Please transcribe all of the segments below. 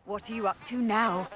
What are you up to now?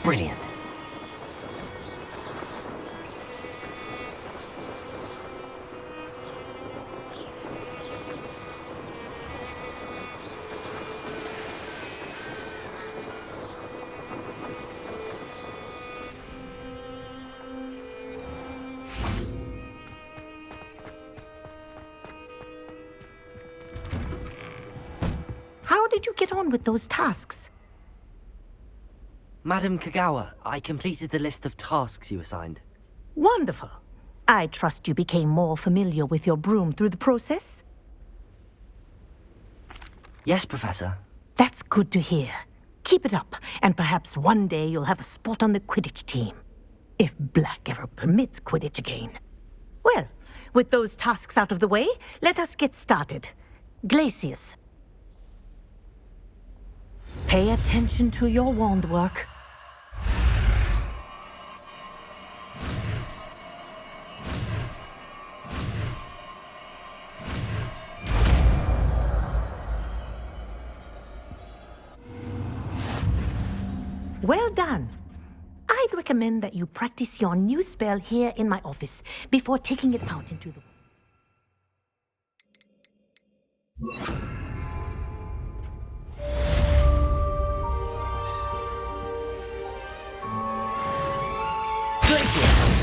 Brilliant. How did you get on with those tasks? Madam Kagawa, I completed the list of tasks you assigned. Wonderful. I trust you became more familiar with your broom through the process? Yes, Professor. That's good to hear. Keep it up, and perhaps one day you'll have a spot on the Quidditch team. If Black ever permits Quidditch again. Well, with those tasks out of the way, let us get started. Glacius. Pay attention to your wand work. Well done. I'd recommend that you practice your new spell here in my office before taking it out into the world.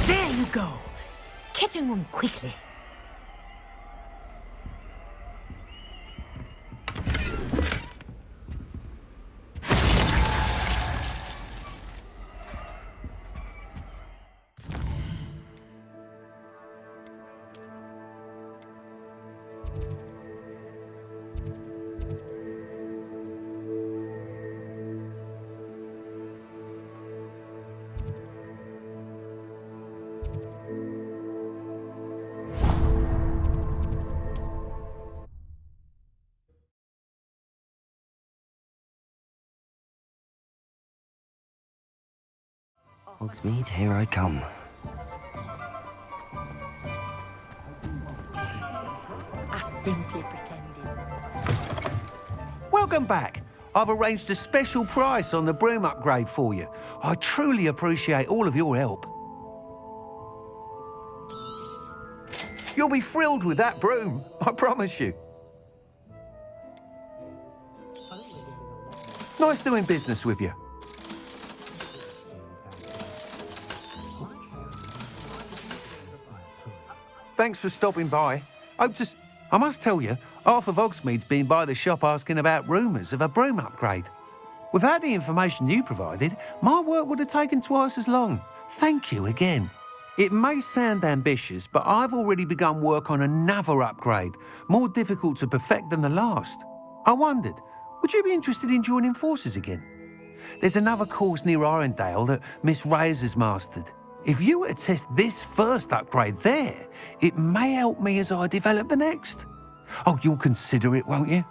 There you go. Catching them quickly. Hogsmeade, here I come. I simply pretended. Welcome back. I've arranged a special price on the broom upgrade for you. I truly appreciate all of your help. You'll be thrilled with that broom, I promise you. Nice doing business with you. Thanks for stopping by. I must tell you, half of Hogsmeade's been by the shop asking about rumours of a broom upgrade. Without the information you provided, my work would have taken twice as long. Thank you again. It may sound ambitious, but I've already begun work on another upgrade, more difficult to perfect than the last. I wondered, would you be interested in joining forces again? There's another course near Irondale that Miss Reyes has mastered. If you were to test this first upgrade there, it may help me as I develop the next. Oh, you'll consider it, won't you?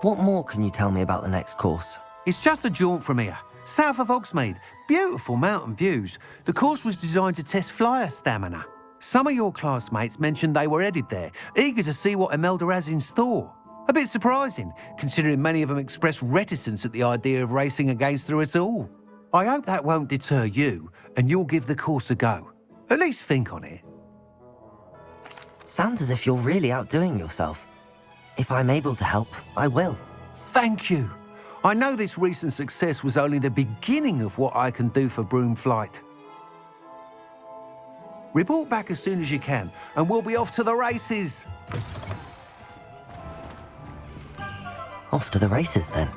What more can you tell me about the next course? It's just a jaunt from here, south of Hogsmeade. Beautiful mountain views. The course was designed to test flyer stamina. Some of your classmates mentioned they were headed there, eager to see what Imelda has in store. A bit surprising, considering many of them expressed reticence at the idea of racing against her at all. I hope that won't deter you, and you'll give the course a go. At least think on it. Sounds as if you're really outdoing yourself. If I'm able to help, I will. Thank you. I know this recent success was only the beginning of what I can do for broom flight. Report back as soon as you can, and we'll be off to the races. Off to the races, then.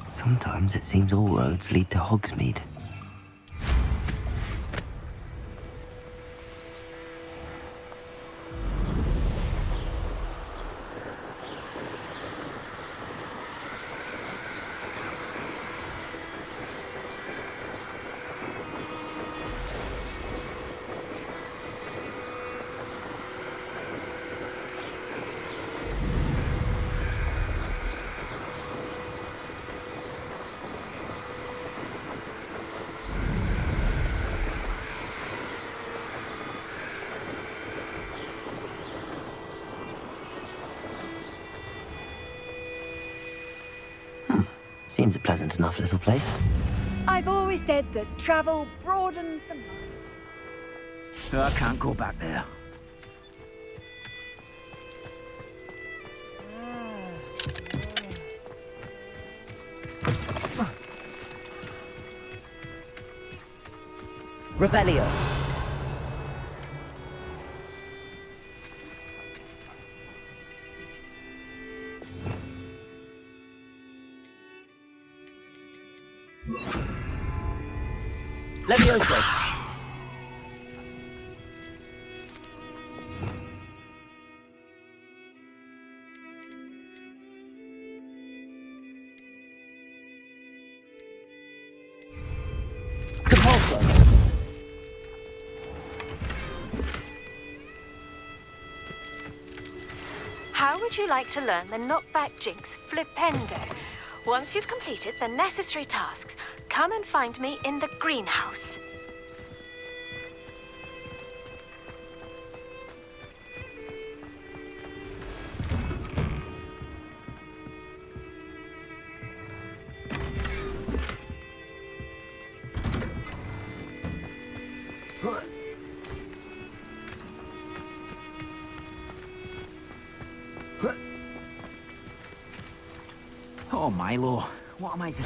Sometimes it seems all roads lead to Hogsmeade. Seems a pleasant enough little place. I've always said that travel broadens the mind. I can't go back there. Revelio. Levioso. Compulso. How would you like to learn the knockback jinx Flipendo? Once you've completed the necessary tasks, come and find me in the greenhouse. Oh, Milo, what am I to do?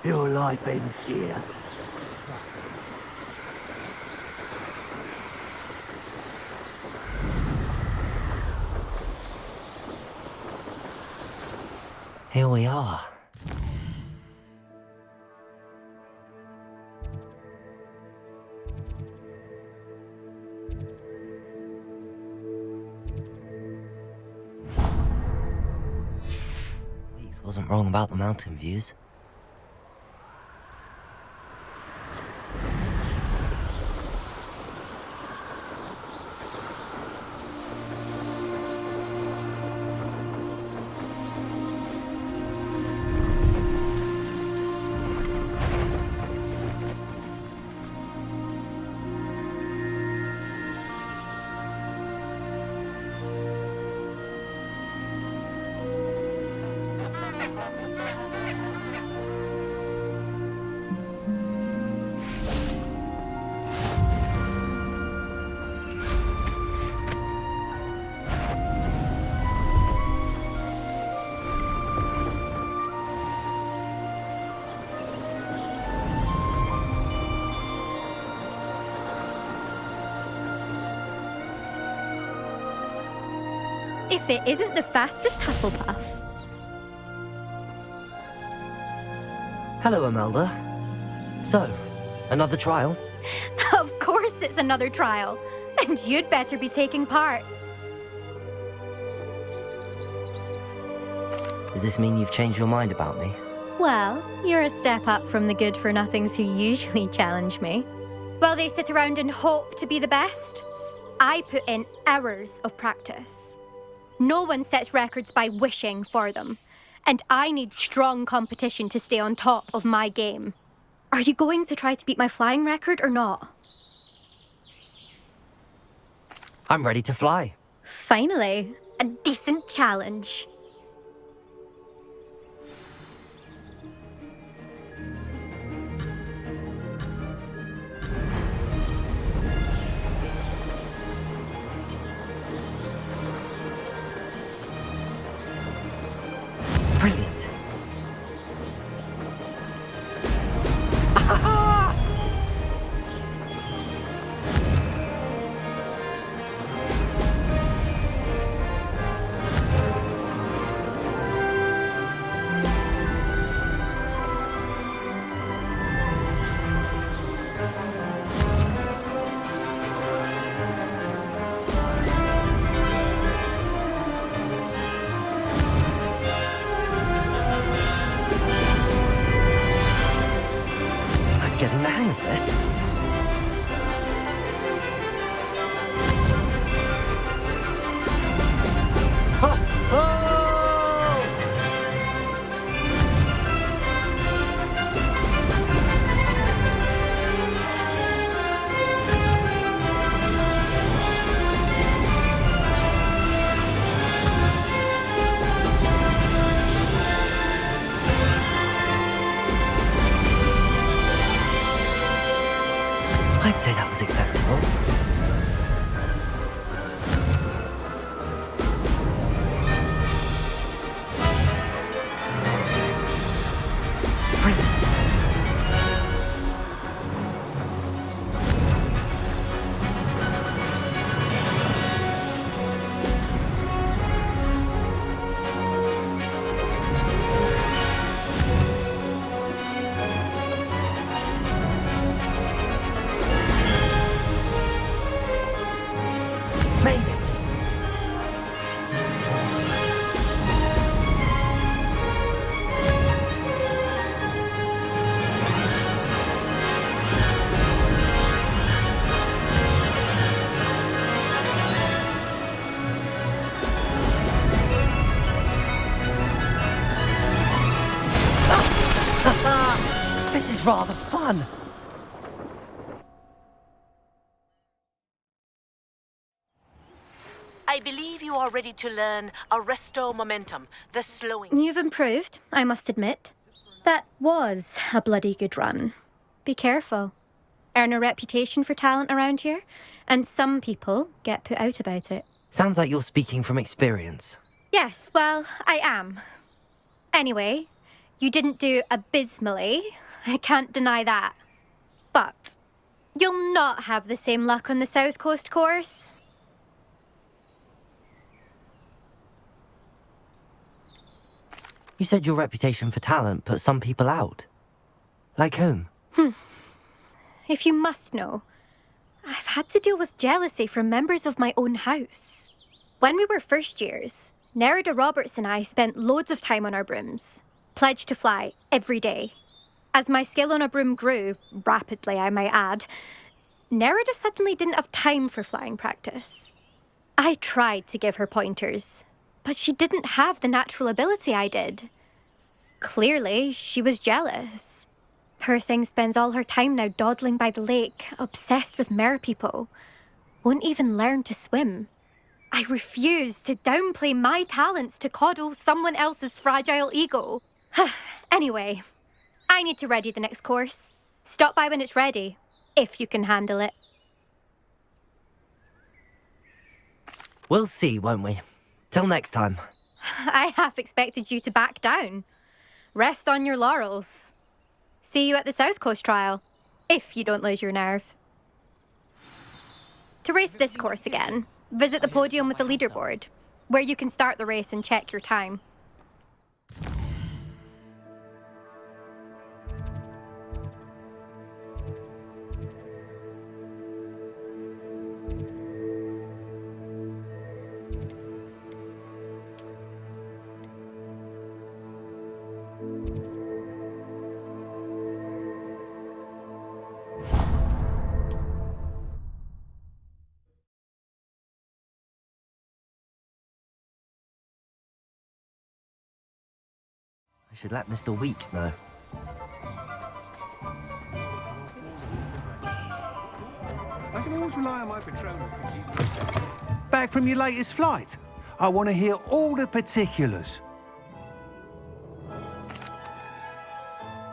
Your life ends here. Here we are. Weeks wasn't wrong about the mountain views. If it isn't the fastest Hufflepuff. Hello, Imelda. So, another trial? Of course it's another trial. And you'd better be taking part. Does this mean you've changed your mind about me? Well, you're a step up from the good-for-nothings who usually challenge me. While they sit around and hope to be the best, I put in hours of practice. No one sets records by wishing for them. And I need strong competition to stay on top of my game. Are you going to try to beat my flying record or not? I'm ready to fly. Finally, a decent challenge. Brilliant. Getting the hang of this. Ha! Oh! I'd say that was acceptable. Brilliant. Made it! This is rather fun! I believe you are ready to learn Arresto Momentum, the slowing. You've improved, I must admit. That was a bloody good run. Be careful. Earn a reputation for talent around here, and some people get put out about it. Sounds like you're speaking from experience. Yes, well, I am. Anyway, You didn't do abysmally. I can't deny that. But you'll not have the same luck on the South Coast course. You said your reputation for talent put some people out. Like whom? If you must know, I've had to deal with jealousy from members of my own house. When we were first years, Nerida Roberts and I spent loads of time on our brooms, pledged to fly every day. As my skill on a broom grew, rapidly I might add, Nerida suddenly didn't have time for flying practice. I tried to give her pointers, but she didn't have the natural ability I did. Clearly, she was jealous. Poor thing spends all her time now dawdling by the lake, obsessed with merpeople. Won't even learn to swim. I refuse to downplay my talents to coddle someone else's fragile ego. Anyway, I need to ready the next course. Stop by when it's ready, if you can handle it. We'll see, won't we? Till next time. I half expected you to back down. Rest on your laurels. See you at the South Coast trial, if you don't lose your nerve. To race this course again, visit the podium with the leaderboard, where you can start the race and check your time. I should let Mr. Weeks know. I can always rely on my Patronus to keep me safe. Back from your latest flight? I want to hear all the particulars.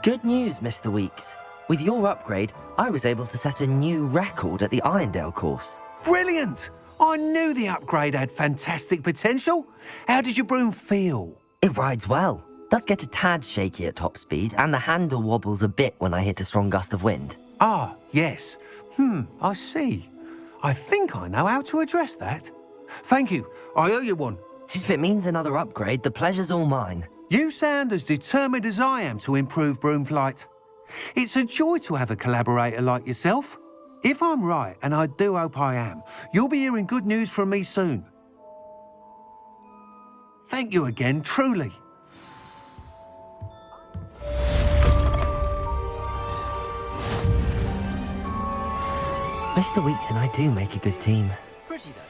Good news, Mr. Weeks. With your upgrade, I was able to set a new record at the Irondale course. Brilliant! I knew the upgrade had fantastic potential. How did your broom feel? It rides well. Does get a tad shaky at top speed, and the handle wobbles a bit when I hit a strong gust of wind. Ah, yes. I see. I think I know how to address that. Thank you. I owe you one. If it means another upgrade, the pleasure's all mine. You sound as determined as I am to improve broom flight. It's a joy to have a collaborator like yourself. If I'm right, and I do hope I am, you'll be hearing good news from me soon. Thank you again, truly. Mr. Weeks and I do make a good team. Pretty though.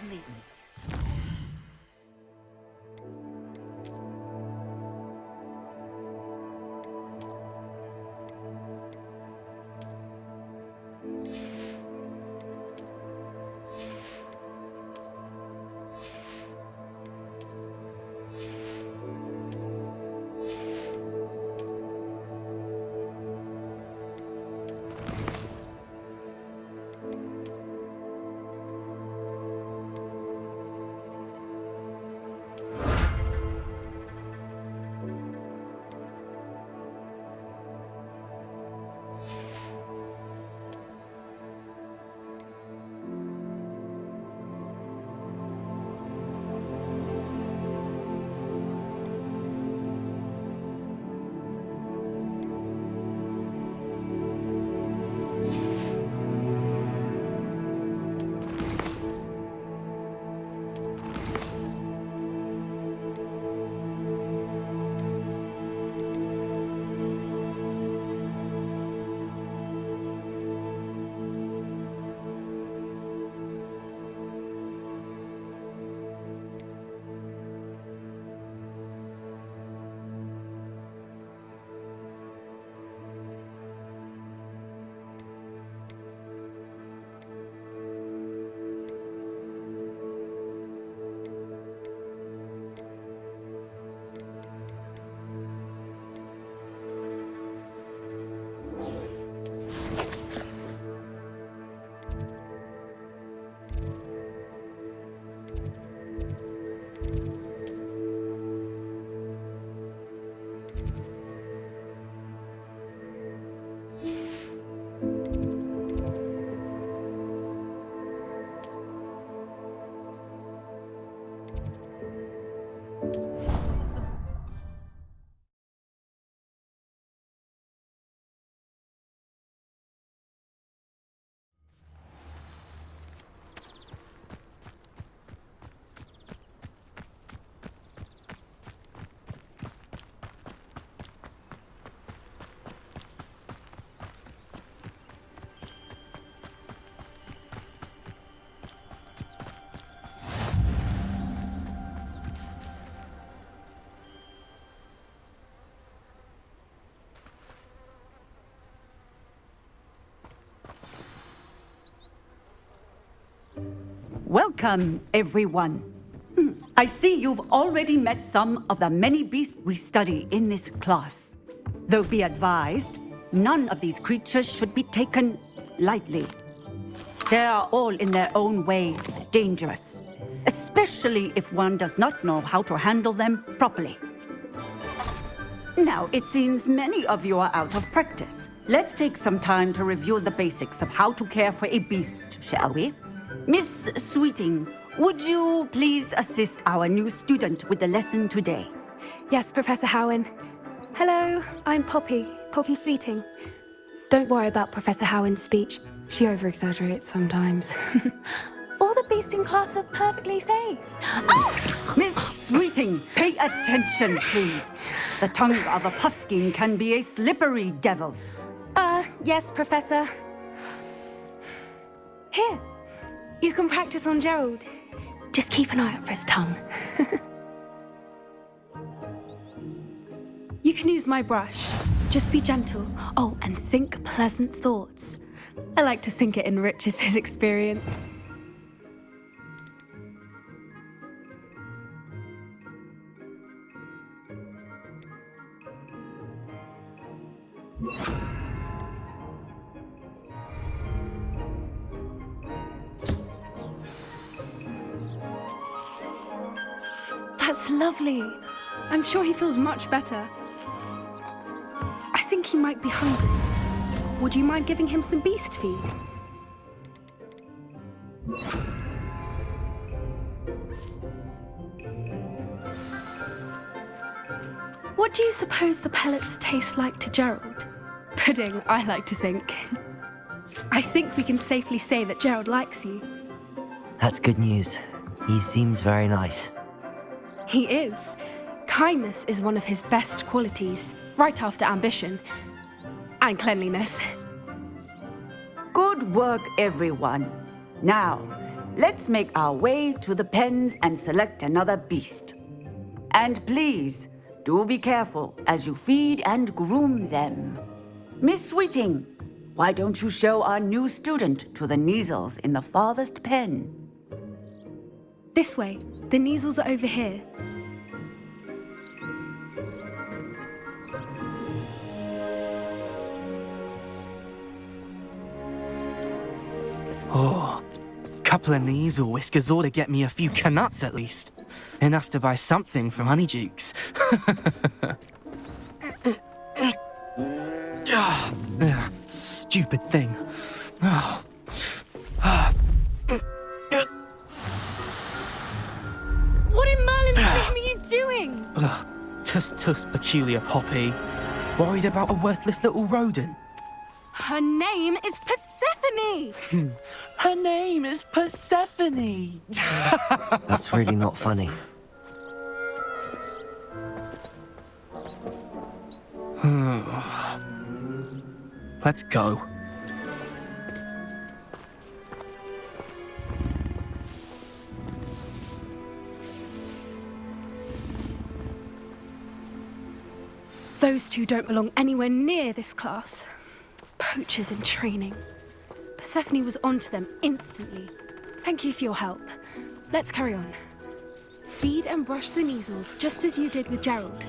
Doesn't eat me. Welcome, everyone. I see you've already met some of the many beasts we study in this class. Though be advised, none of these creatures should be taken lightly. They are all in their own way dangerous, especially if one does not know how to handle them properly. Now, it seems many of you are out of practice. Let's take some time to review the basics of how to care for a beast, shall we? Miss Sweeting, would you please assist our new student with the lesson today? Yes, Professor Howen. Hello, I'm Poppy Sweeting. Don't worry about Professor Howen's speech. She over-exaggerates sometimes. All the beasts in class are perfectly safe. Oh! Miss Sweeting, pay attention, please. The tongue of a puffskein can be a slippery devil. Yes, Professor. Here, you can practice on Gerald. Just keep an eye out for his tongue. You can use my brush. Just be gentle. Oh, and think pleasant thoughts. I like to think it enriches his experience. That's lovely. I'm sure he feels much better. I think he might be hungry. Would you mind giving him some beast feed? What do you suppose the pellets taste like to Gerald? Pudding, I like to think. I think we can safely say that Gerald likes you. That's good news. He seems very nice. He is. Kindness is one of his best qualities, right after ambition. And cleanliness. Good work, everyone. Now, let's make our way to the pens and select another beast. And please, do be careful as you feed and groom them. Miss Sweeting, why don't you show our new student to the Neasels in the farthest pen? This way. The Neasels are over here. Oh, couple of Neasel whiskers ought to get me a few canuts at least. Enough to buy something from Honeydukes. Stupid thing. What in Merlin's name are you doing? Tuss, peculiar Poppy. Worried about a worthless little rodent. Her name is Persephone! Her name is Persephone! That's really not funny. Let's go. Those two don't belong anywhere near this class. Poachers in training. Persephone was onto them instantly. Thank you for your help. Let's carry on. Feed and brush the Neasels just as you did with Gerald.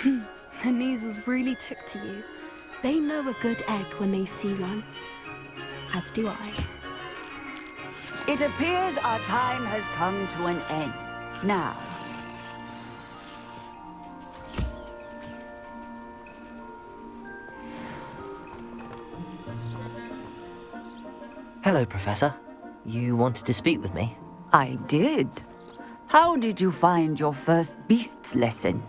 The Neasels really took to you. They know a good egg when they see one. As do I. It appears our time has come to an end. Now, Hello, Professor. You wanted to speak with me? I did. How did you find your first beasts lesson?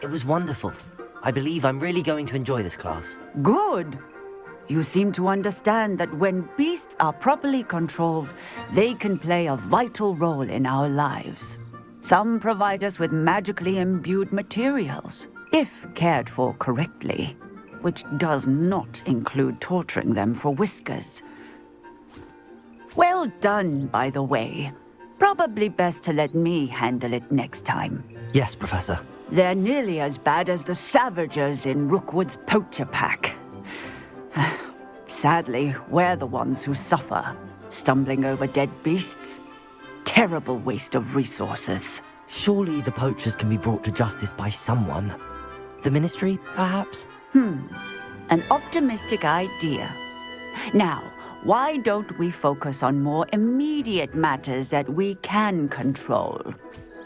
It was wonderful. I believe I'm really going to enjoy this class. Good. You seem to understand that when beasts are properly controlled, they can play a vital role in our lives. Some provide us with magically imbued materials, if cared for correctly, which does not include torturing them for whiskers. Well done, by the way. Probably best to let me handle it next time. Yes, Professor. They're nearly as bad as the Savagers in Rookwood's poacher pack. Sadly, we're the ones who suffer, stumbling over dead beasts. Terrible waste of resources. Surely the poachers can be brought to justice by someone. The Ministry, perhaps? An optimistic idea. Now, why don't we focus on more immediate matters that we can control?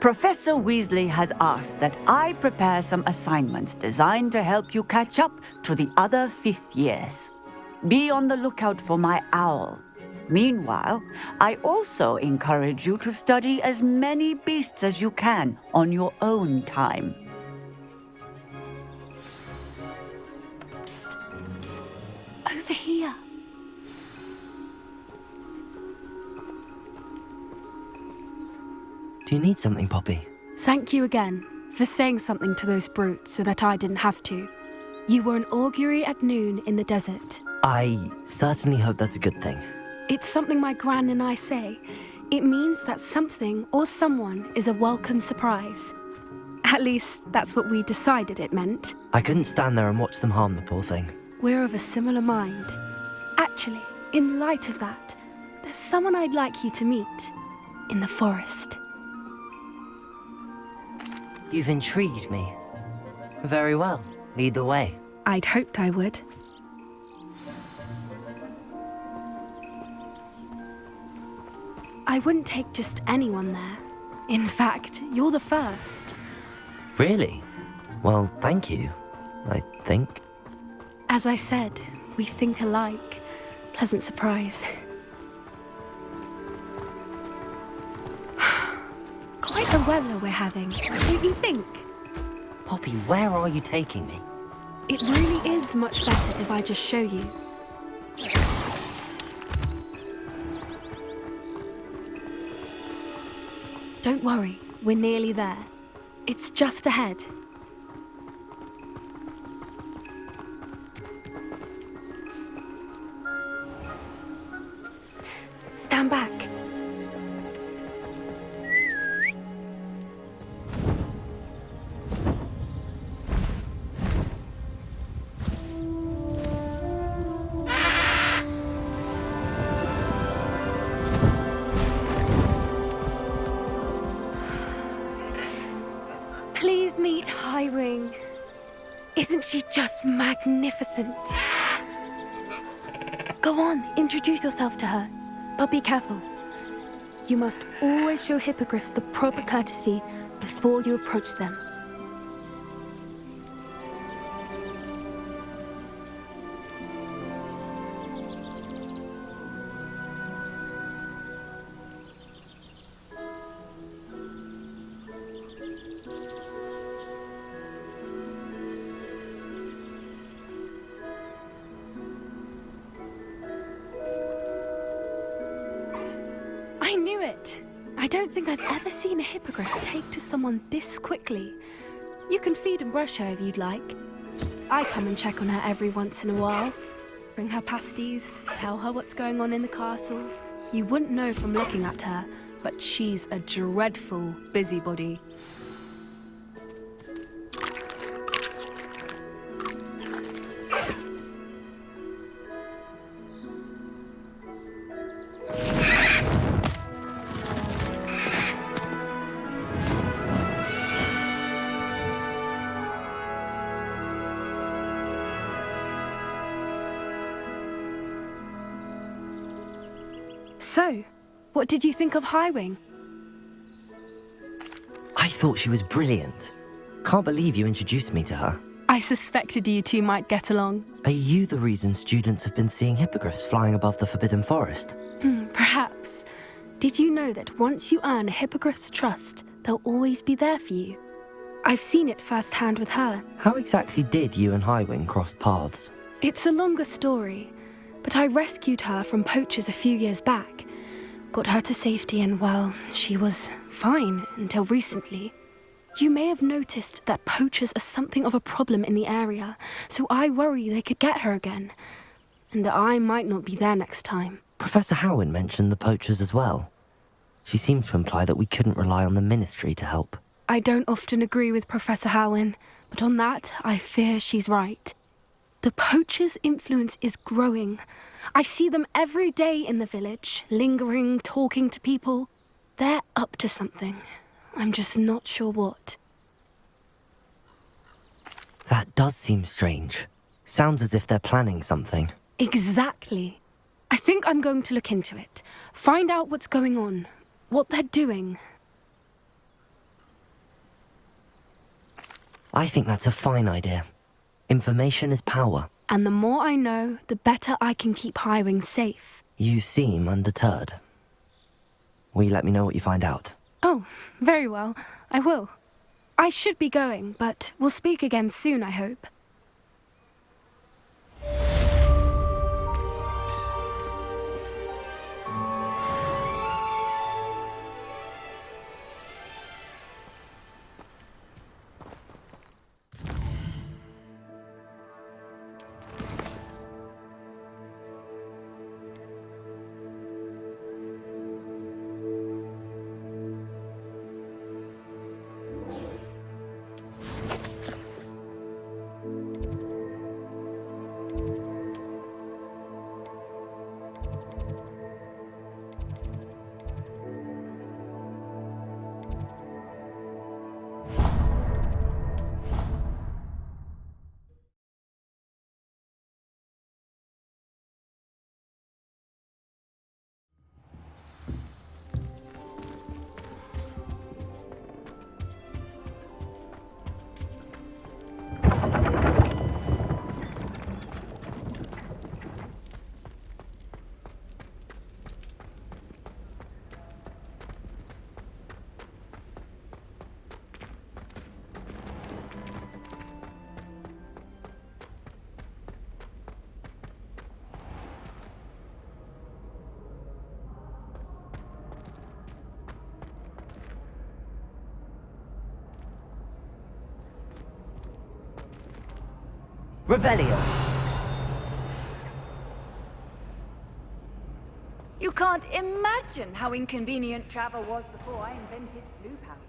Professor Weasley has asked that I prepare some assignments designed to help you catch up to the other 5th years. Be on the lookout for my owl. Meanwhile, I also encourage you to study as many beasts as you can on your own time. Psst, psst. Over here. Do you need something, Poppy? Thank you again for saying something to those brutes so that I didn't have to. You were an augury at noon in the desert. I certainly hope that's a good thing. It's something my gran and I say. It means that something or someone is a welcome surprise. At least, that's what we decided it meant. I couldn't stand there and watch them harm the poor thing. We're of a similar mind. Actually, in light of that, there's someone I'd like you to meet in the forest. You've intrigued me. Very well. Lead the way. I'd hoped I would. I wouldn't take just anyone there. In fact, you're the first. Really? Well, thank you, I think. As I said, we think alike. Pleasant surprise. Quite the weather we're having, don't you think? Poppy, where are you taking me? It really is much better if I just show you. Don't worry, we're nearly there. It's just ahead. Stand back. Please meet Highwing. Isn't she just magnificent? Go on, introduce yourself to her. But be careful. You must always show hippogriffs the proper courtesy before you approach them. I knew it! I don't think I've ever seen a hippogriff take to someone this quickly. You can feed and brush her if you'd like. I come and check on her every once in a while. Bring her pasties, tell her what's going on in the castle. You wouldn't know from looking at her, but she's a dreadful busybody. So, what did you think of Highwing? I thought she was brilliant. Can't believe you introduced me to her. I suspected you two might get along. Are you the reason students have been seeing hippogriffs flying above the Forbidden Forest? Perhaps. Did you know that once you earn a hippogriff's trust, they'll always be there for you? I've seen it firsthand with her. How exactly did you and Highwing cross paths? It's a longer story, but I rescued her from poachers a few years back. Got her to safety and, well, she was fine until recently. You may have noticed that poachers are something of a problem in the area, so I worry they could get her again. And I might not be there next time. Professor Howin mentioned the poachers as well. She seems to imply that we couldn't rely on the Ministry to help. I don't often agree with Professor Howin, but on that, I fear she's right. The poachers' influence is growing. I see them every day in the village, lingering, talking to people. They're up to something. I'm just not sure what. That does seem strange. Sounds as if they're planning something. Exactly. I think I'm going to look into it. Find out what's going on. What they're doing. I think that's a fine idea. Information is power. And the more I know, the better I can keep Highwing safe. You seem undeterred. Will you let me know what you find out? Oh, very well. I will. I should be going, but we'll speak again soon, I hope. Revelio! You can't imagine how inconvenient travel was before I invented blue powder.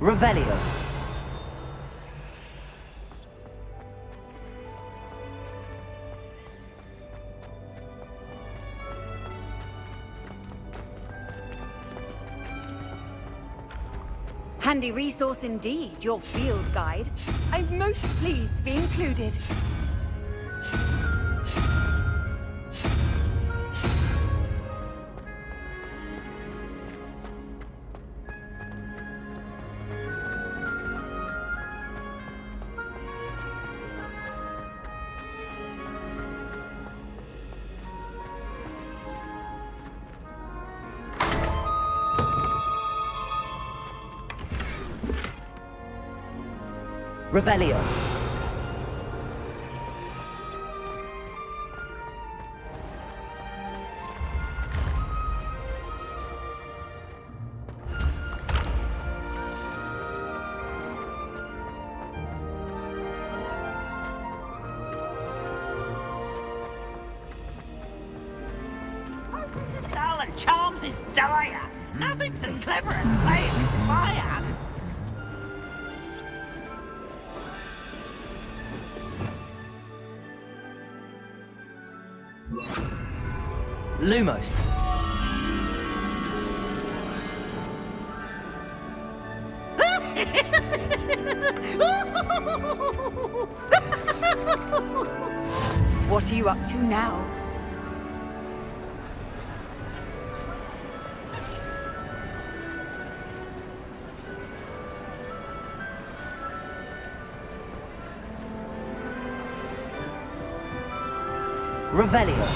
Revelio! Handy resource indeed, your field guide. I'm most pleased to be included. Revelio! Alan charms his dire. Nothing's as clever as playing with fire. Lumos. What are you up to now? Revelio.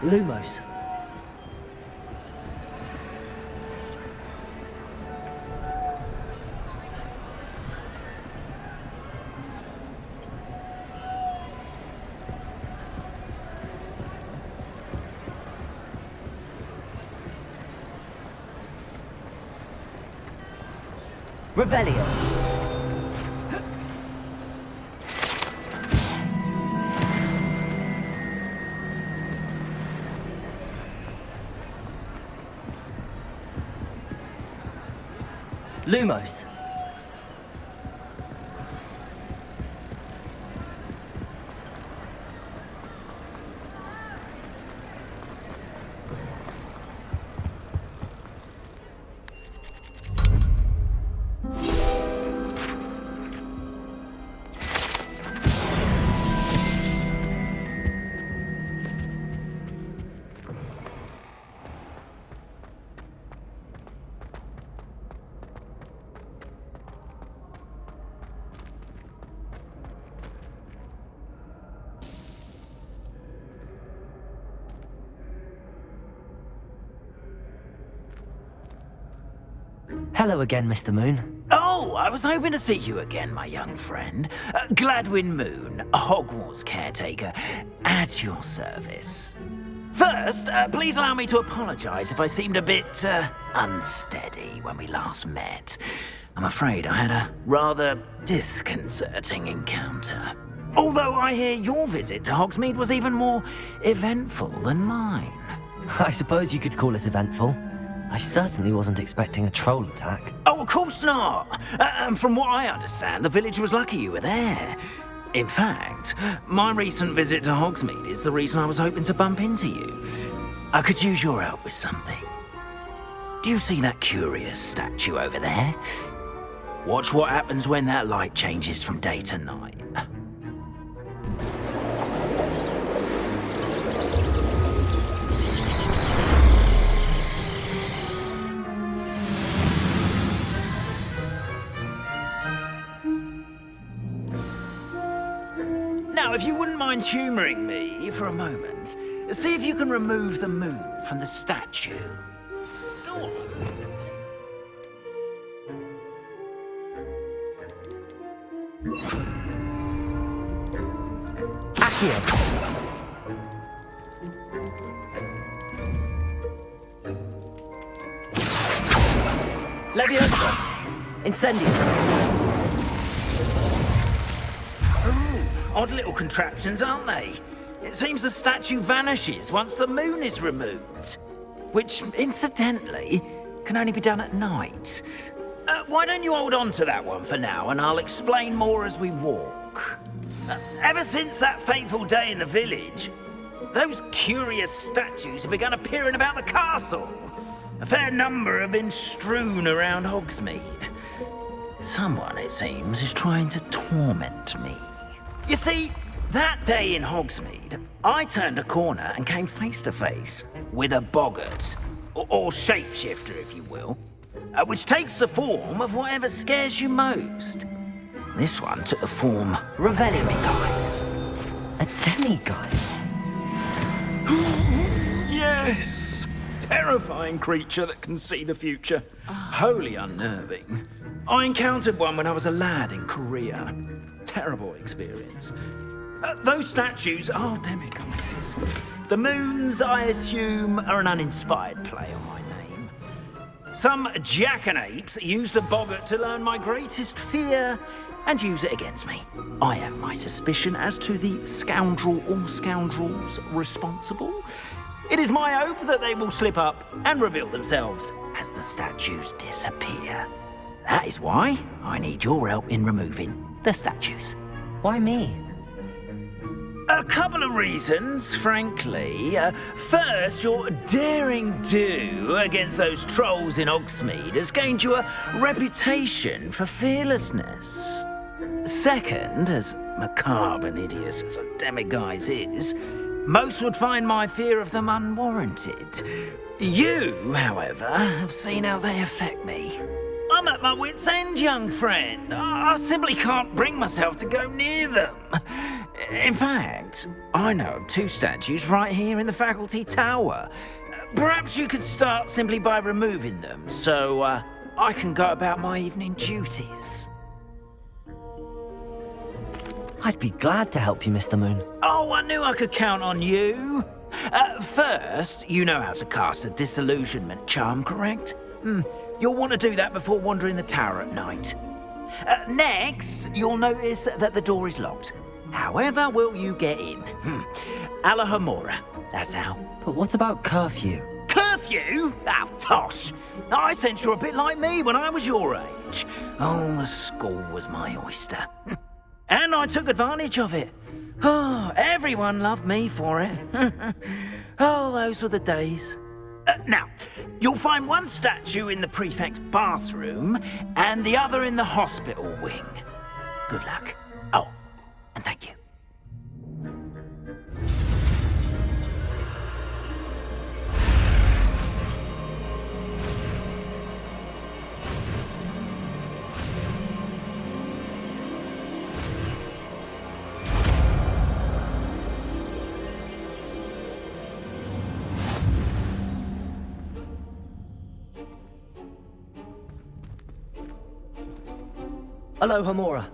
Lumos. Revelio. Lumos. Hello again, Mr. Moon. Oh, I was hoping to see you again, my young friend. Gladwin Moon, Hogwarts caretaker, at your service. First, please allow me to apologize if I seemed a bit, unsteady when we last met. I'm afraid I had a rather disconcerting encounter. Although I hear your visit to Hogsmeade was even more eventful than mine. I suppose you could call it eventful. I certainly wasn't expecting a troll attack. Oh, of course not. And from what I understand, the village was lucky you were there. In fact, my recent visit to Hogsmeade is the reason I was hoping to bump into you. I could use your help with something. Do you see that curious statue over there? Watch what happens when that light changes from day to night. Now, if you wouldn't mind humouring me for a moment, see if you can remove the moon from the statue. Go on. Accio. Leviosa. Incendio. Odd little contraptions, aren't they? It seems the statue vanishes once the moon is removed. Which, incidentally, can only be done at night. Why don't you hold on to that one for now, and I'll explain more as we walk. Ever since that fateful day in the village, those curious statues have begun appearing about the castle. A fair number have been strewn around Hogsmeade. Someone, it seems, is trying to torment me. You see, that day in Hogsmeade, I turned a corner and came face to face with a boggart, or shapeshifter, if you will, which takes the form of whatever scares you most. This one took the form Revelio. Demiguise. A demiguise? Yes! Terrifying creature that can see the future. Wholly unnerving. I encountered one when I was a lad in Korea. Terrible experience. Those statues are demiguises. The moons, I assume, are an uninspired play on my name. Some jackanapes used a boggart to learn my greatest fear and use it against me. I have my suspicion as to the scoundrel or scoundrels responsible. It is my hope that they will slip up and reveal themselves as the statues disappear. That is why I need your help in removing the statues. Why me? A couple of reasons, frankly. First, your daring do against those trolls in Hogsmeade has gained you a reputation for fearlessness. Second, as macabre and hideous as a demiguise is, most would find my fear of them unwarranted. You, however, have seen how they affect me. I'm at my wit's end, young friend. I simply can't bring myself to go near them. In fact, I know of 2 statues right here in the faculty tower. Perhaps you could start simply by removing them, so I can go about my evening duties. I'd be glad to help you, Mr. Moon. Oh, I knew I could count on you. First, you know how to cast a disillusionment charm, correct? You'll want to do that before wandering the tower at night. Next, you'll notice that the door is locked. However will you get in? Alahomora, that's how. But what about curfew? Curfew? Oh, tosh. I sense you're a bit like me when I was your age. Oh, the school was my oyster. And I took advantage of it. Oh, everyone loved me for it. Oh, those were the days. Now, you'll find one statue in the prefect's bathroom and the other in the hospital wing. Good luck. Oh, and thank you. Hello, Homora.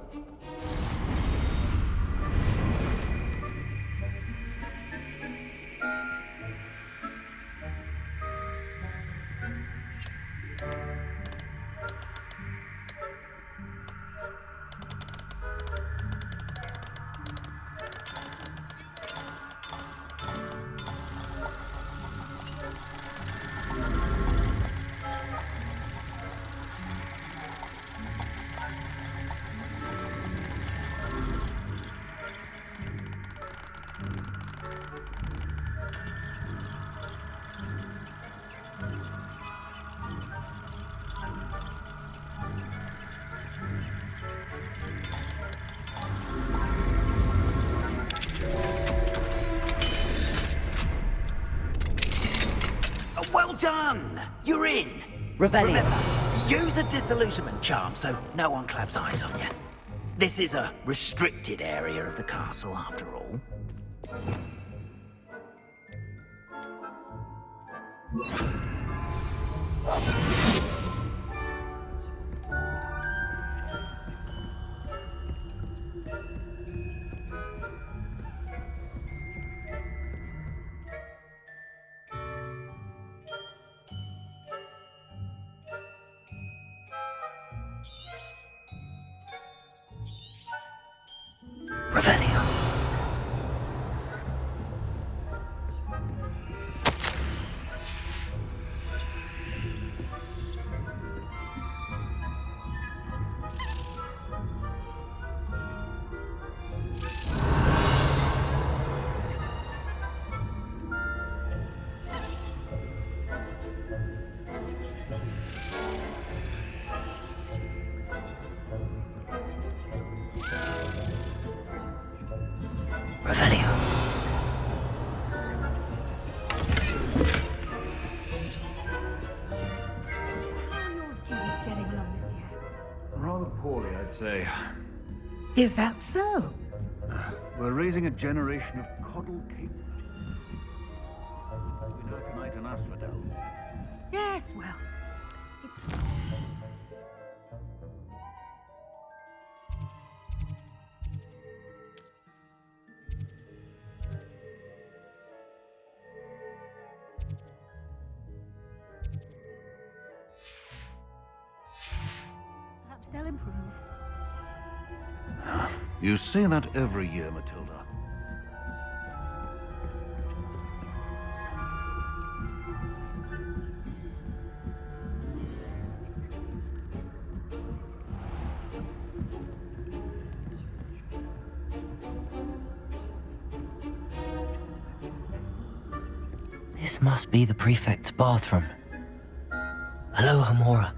Well done! You're in! Revelio. Remember, use a disillusionment charm so no one claps eyes on you. This is a restricted area of the castle, after all. Revelio. Revelio. Rather poorly, I'd say. Is that so? We're raising a generation of coddle capable. We know tonight an asphodel. Yes, well. Perhaps they'll improve. You say that every year, Matilda. This must be the prefect's bathroom. Hello, Hamora.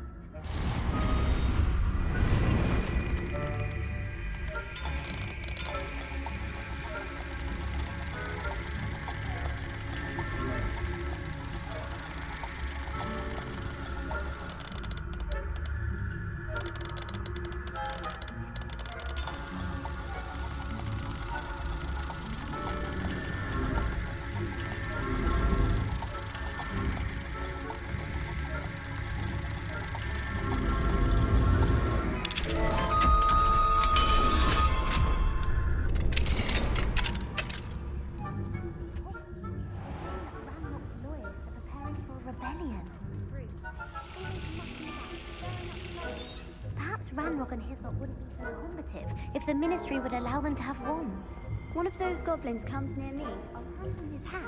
Perhaps Ranrock and Hislop wouldn't be so combative if the Ministry would allow them to have wands. One of those goblins comes near me, I'll hand him his hatch.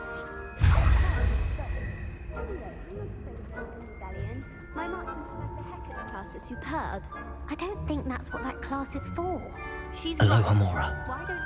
Rebellion. My marksman Professor Hecat's class is superb. I don't think that's what that class is for. She's Hello, right. Hamora. Why don't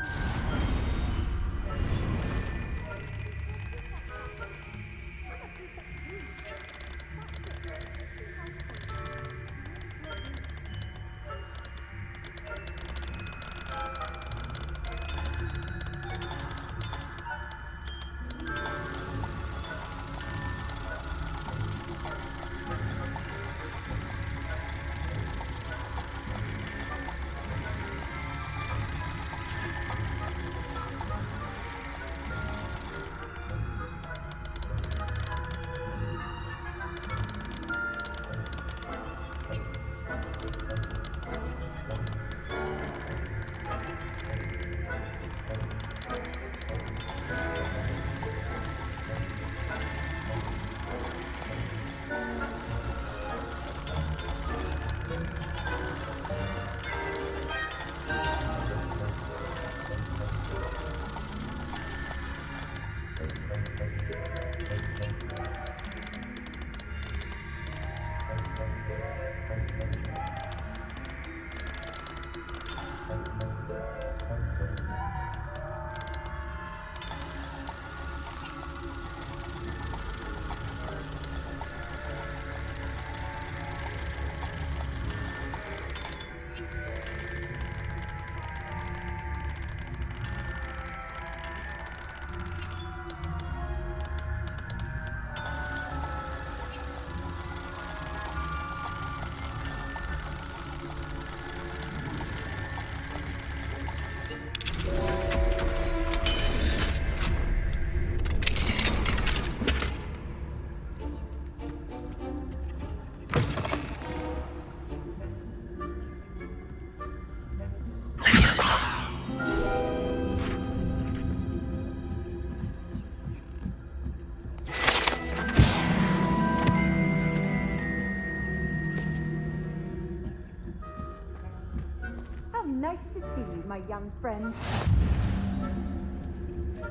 Nice to see you, my young friend. I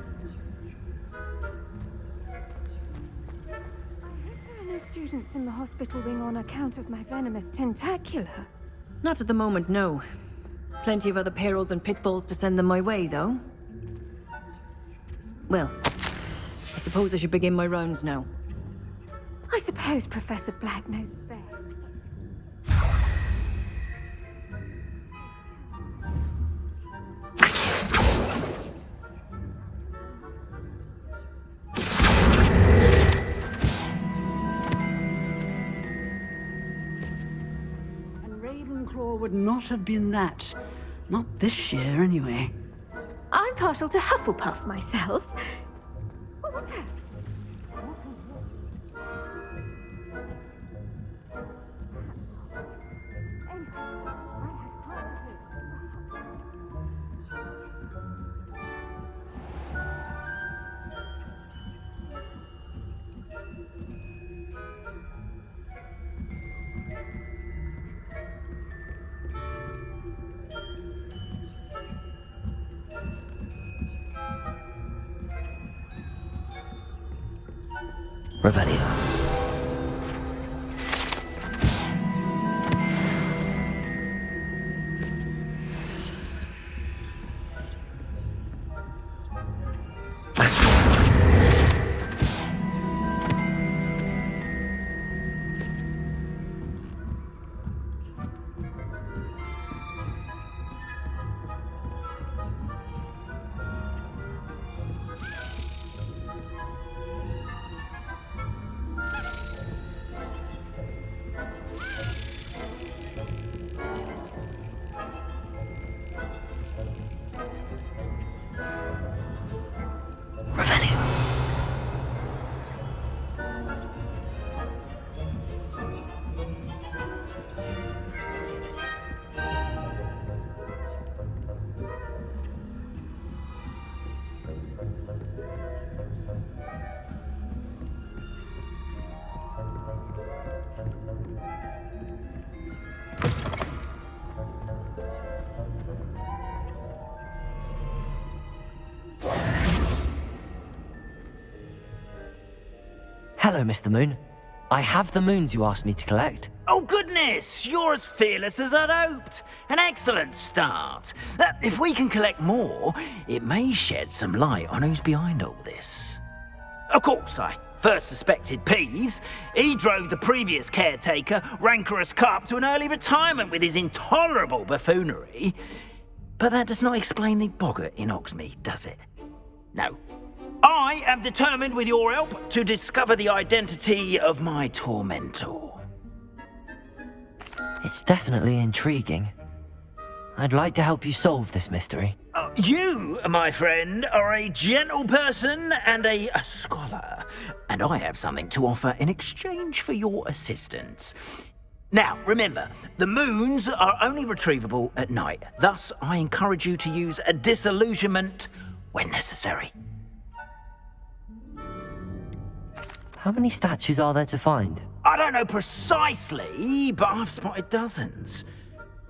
hope there are no students in the hospital wing on account of my venomous tentacular. Not at the moment, no. Plenty of other perils and pitfalls to send them my way, though. Well, I suppose I should begin my rounds now. I suppose Professor Black knows best. Ravenclaw would not have been that. Not this year, anyway. I'm partial to Hufflepuff myself. What was that? Revelio. Hello, Mr. Moon. I have the moons you asked me to collect. Oh, goodness! You're as fearless as I'd hoped. An excellent start. If we can collect more, it may shed some light on who's behind all this. Of course, I first suspected Peeves. He drove the previous caretaker, Rancorous Carp, to an early retirement with his intolerable buffoonery. But that does not explain the boggart in Hogsmeade, does it? No. I am determined, with your help, to discover the identity of my tormentor. It's definitely intriguing. I'd like to help you solve this mystery. You, my friend, are a gentle person and a scholar, and I have something to offer in exchange for your assistance. Now, remember, the moons are only retrievable at night. Thus, I encourage you to use a disillusionment when necessary. How many statues are there to find? I don't know precisely, but I've spotted dozens.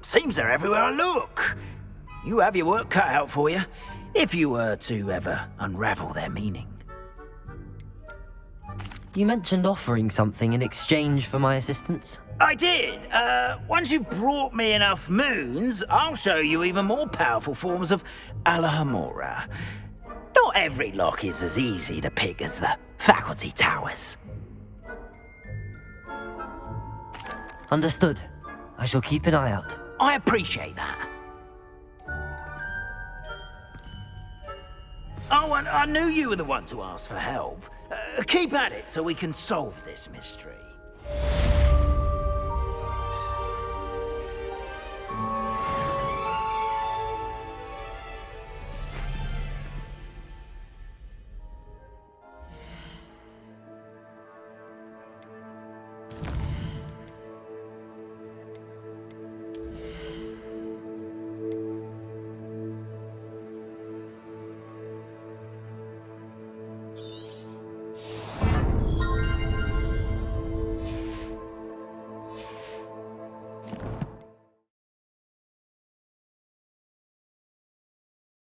Seems they're everywhere I look. You have your work cut out for you, if you were to ever unravel their meaning. You mentioned offering something in exchange for my assistance? I did. Once you've brought me enough moons, I'll show you even more powerful forms of Alohomora. Not every lock is as easy to pick as the faculty towers. Understood. I shall keep an eye out. I appreciate that. Oh, and I knew you were the one to ask for help. Keep at it so we can solve this mystery.